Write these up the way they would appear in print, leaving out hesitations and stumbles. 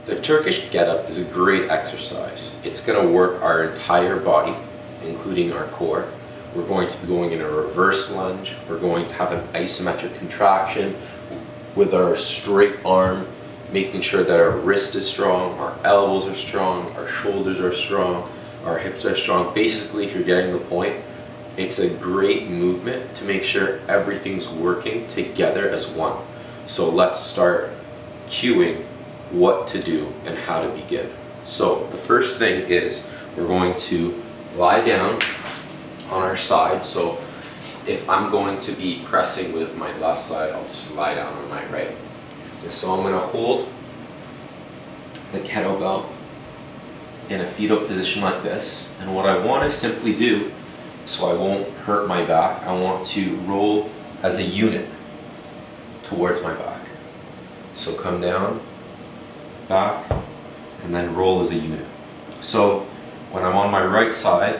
The Turkish get-up is a great exercise. It's going to work our entire body, including our core. We're going to be going in a reverse lunge. We're going to have an isometric contraction with our straight arm, making sure that our wrist is strong, our elbows are strong, our shoulders are strong, our hips are strong. Basically, if you're getting the point, it's a great movement to make sure everything's working together as one. So let's start cueing what to do and how to begin. So the first thing is we're going to lie down on our side. So if I'm going to be pressing with my left side, I'll just lie down on my right. So I'm going to hold the kettlebell in a fetal position like this. And what I want to simply do, so I won't hurt my back, I want to roll as a unit towards my back. So come down, back, and then roll as a unit. So when I'm on my right side,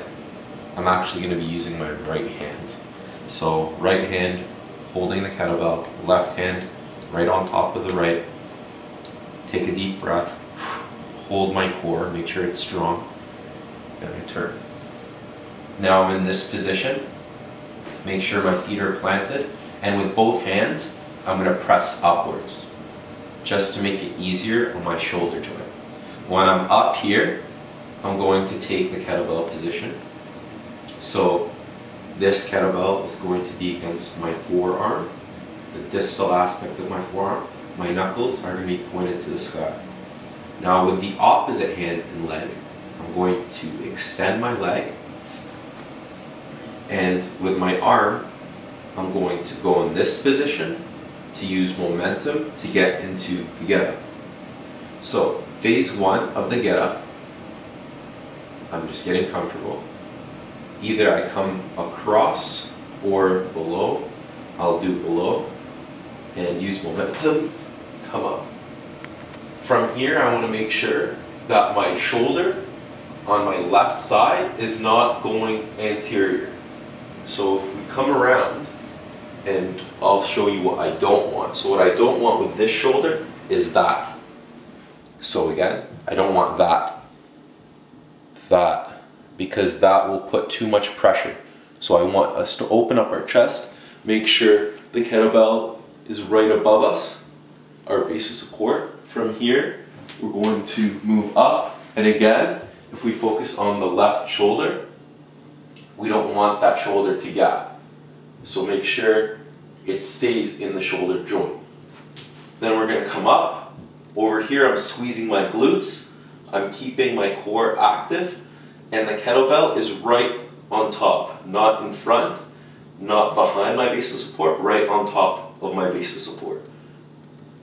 I'm actually going to be using my right hand. So right hand holding the kettlebell, left hand right on top of the right. Take a deep breath, hold my core, make sure it's strong, and I turn. Now I'm in this position, make sure my feet are planted, and with both hands, I'm going to press upwards, just to make it easier on my shoulder joint. When I'm up here, I'm going to take the kettlebell position. So this kettlebell is going to be against my forearm, the distal aspect of my forearm. My knuckles are going to be pointed to the sky. Now with the opposite hand and leg, I'm going to extend my leg, and with my arm, I'm going to go in this position to use momentum to get into the get-up. So phase one of the get-up, I'm just getting comfortable. Either I come across or below. I'll do below and use momentum, come up. From here, I want to make sure that my shoulder on my left side is not going anterior. So if we come around, and I'll show you what I don't want. So what I don't want with this shoulder is that. So again, I don't want that, because that will put too much pressure. So I want us to open up our chest, make sure the kettlebell is right above us, our base of support. From here, we're going to move up, and again, if we focus on the left shoulder, we don't want that shoulder to gap. So make sure it stays in the shoulder joint. Then we're going to come up. Over here I'm squeezing my glutes. I'm keeping my core active. And the kettlebell is right on top. Not in front, not behind my base of support, right on top of my base of support.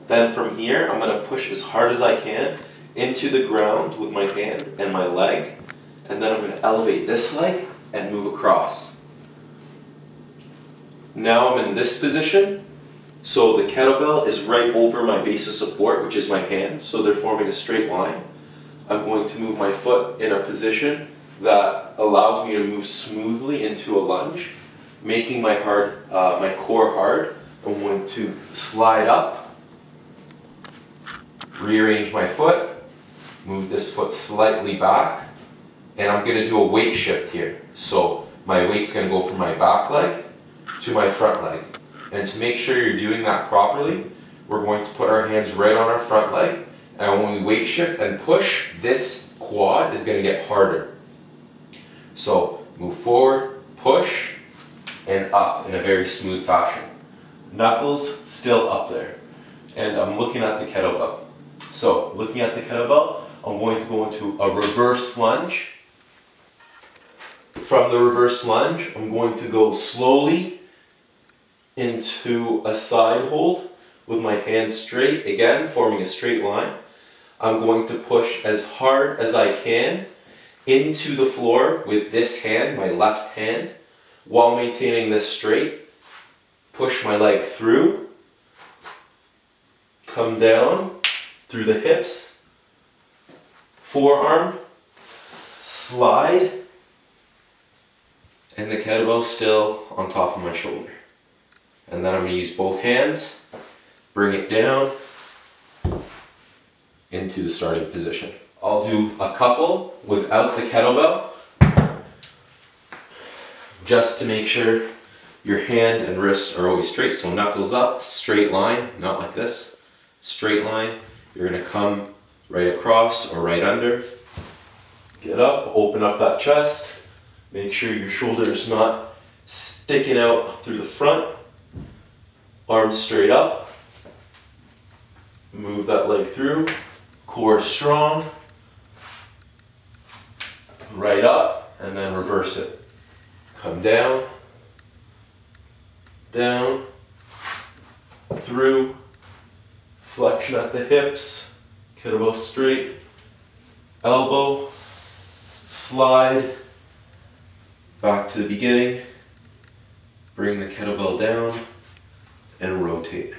Then from here I'm going to push as hard as I can into the ground with my hand and my leg. And then I'm going to elevate this leg and move across. Now I'm in this position, so the kettlebell is right over my base of support, which is my hand, so they're forming a straight line. I'm going to move my foot in a position that allows me to move smoothly into a lunge, making my core hard. I'm going to slide up, rearrange my foot, move this foot slightly back, and I'm going to do a weight shift here. So my weight's going to go from my back leg to my front leg. And to make sure you're doing that properly, we're going to put our hands right on our front leg, and when we weight shift and push, this quad is going to get harder. So move forward, push, and up in a very smooth fashion. Knuckles still up there. And I'm looking at the kettlebell. So looking at the kettlebell, I'm going to go into a reverse lunge. From the reverse lunge, I'm going to go slowly into a side hold with my hands straight, again forming a straight line. I'm going to push as hard as I can into the floor with this hand, my left hand, while maintaining this straight. Push my leg through, come down through the hips, forearm, slide, and the kettlebell still on top of my shoulder. And then I'm going to use both hands, bring it down, into the starting position. I'll do a couple without the kettlebell, just to make sure your hand and wrists are always straight. So knuckles up, straight line, not like this, straight line. You're gonna come right across or right under. Get up, open up that chest. Make sure your shoulder's not sticking out through the front. Arms straight up. Move that leg through. Core strong. Right up, and then reverse it. Come down, down, through, flexion at the hips, kettlebell straight, elbow, slide, back to the beginning, bring the kettlebell down, and rotate.